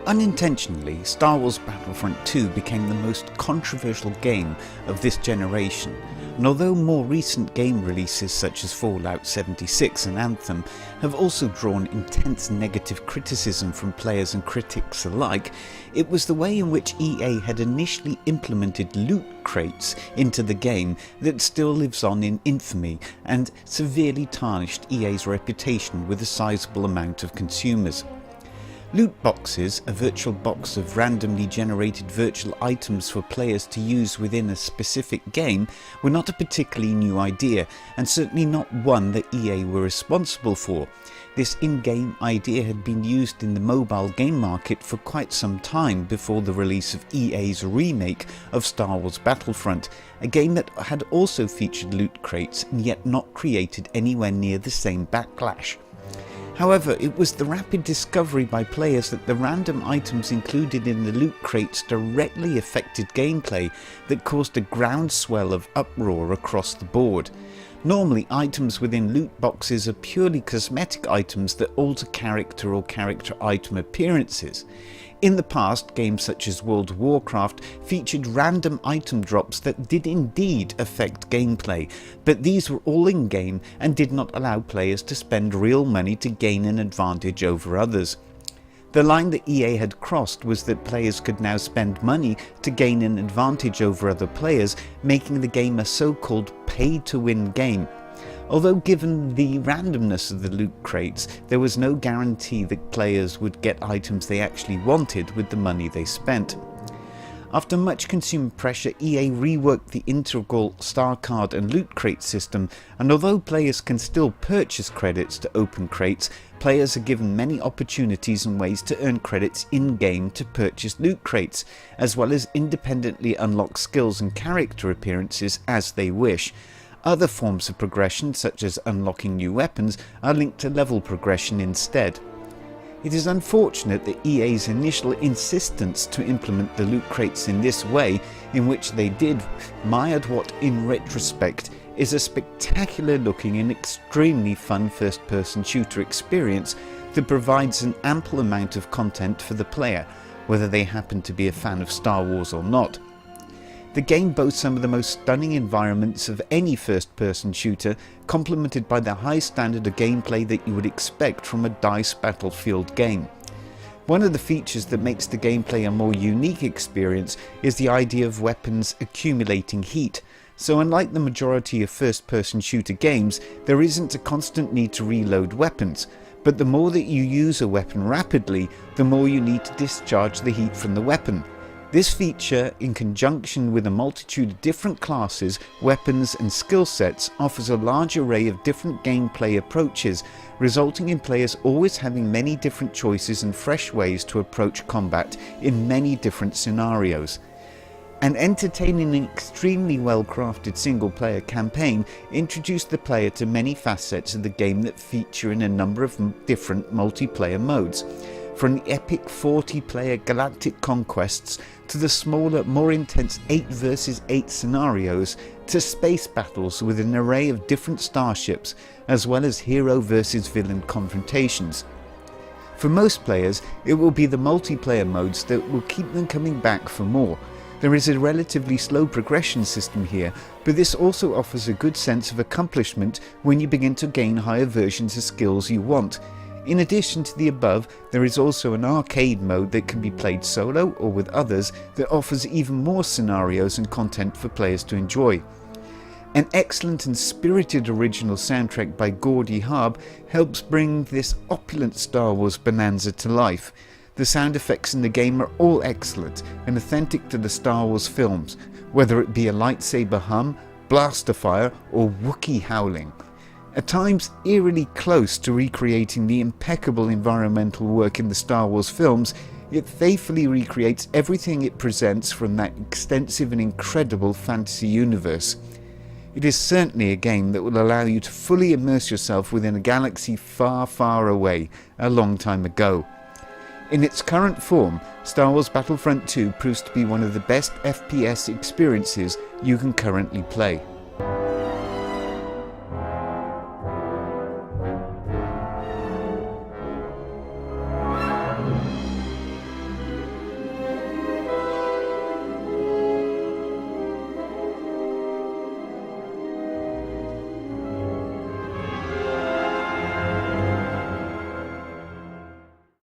Unintentionally, Star Wars Battlefront II became the most controversial game of this generation, and although more recent game releases such as Fallout 76 and Anthem have also drawn intense negative criticism from players and critics alike, it was the way in which EA had initially implemented loot crates into the game that still lives on in infamy and severely tarnished EA's reputation with a sizable amount of consumers. Loot boxes, a virtual box of randomly generated virtual items for players to use within a specific game, were not a particularly new idea, and certainly not one that EA were responsible for. This in-game idea had been used in the mobile game market for quite some time before the release of EA's remake of Star Wars Battlefront, a game that had also featured loot crates and yet not created anywhere near the same backlash. However, it was the rapid discovery by players that the random items included in the loot crates directly affected gameplay that caused a groundswell of uproar across the board. Normally, items within loot boxes are purely cosmetic items that alter character or character item appearances. In the past, games such as World of Warcraft featured random item drops that did indeed affect gameplay, but these were all in-game and did not allow players to spend real money to gain an advantage over others. The line that EA had crossed was that players could now spend money to gain an advantage over other players, making the game a so-called pay-to-win game. Although given the randomness of the loot crates, there was no guarantee that players would get items they actually wanted with the money they spent. After much consumer pressure, EA reworked the integral star card and loot crate system, and although players can still purchase credits to open crates, players are given many opportunities and ways to earn credits in-game to purchase loot crates, as well as independently unlock skills and character appearances as they wish. Other forms of progression, such as unlocking new weapons, are linked to level progression instead. It is unfortunate that EA's initial insistence to implement the loot crates in this way, in which they did, mired what in retrospect is a spectacular looking and extremely fun first-person shooter experience that provides an ample amount of content for the player, whether they happen to be a fan of Star Wars or not. The game boasts some of the most stunning environments of any first-person shooter, complemented by the high standard of gameplay that you would expect from a DICE Battlefield game. One of the features that makes the gameplay a more unique experience is the idea of weapons accumulating heat. So unlike the majority of first-person shooter games, there isn't a constant need to reload weapons, but the more that you use a weapon rapidly, the more you need to discharge the heat from the weapon. This feature, in conjunction with a multitude of different classes, weapons and skill sets, offers a large array of different gameplay approaches, resulting in players always having many different choices and fresh ways to approach combat in many different scenarios. An entertaining and extremely well-crafted single-player campaign introduced the player to many facets of the game that feature in a number of different multiplayer modes. From the epic 40-player galactic conquests to the smaller, more intense 8 vs 8 scenarios, to space battles with an array of different starships, as well as hero versus villain confrontations. For most players, it will be the multiplayer modes that will keep them coming back for more. There is a relatively slow progression system here, but this also offers a good sense of accomplishment when you begin to gain higher versions of skills you want. In addition to the above, there is also an arcade mode that can be played solo or with others that offers even more scenarios and content for players to enjoy. An excellent and spirited original soundtrack by Gordy Harb helps bring this opulent Star Wars bonanza to life. The sound effects in the game are all excellent and authentic to the Star Wars films, whether it be a lightsaber hum, blaster fire or Wookiee howling. At times eerily close to recreating the impeccable environmental work in the Star Wars films, it faithfully recreates everything it presents from that extensive and incredible fantasy universe. It is certainly a game that will allow you to fully immerse yourself within a galaxy far, far away, a long time ago. In its current form, Star Wars Battlefront II proves to be one of the best FPS experiences you can currently play.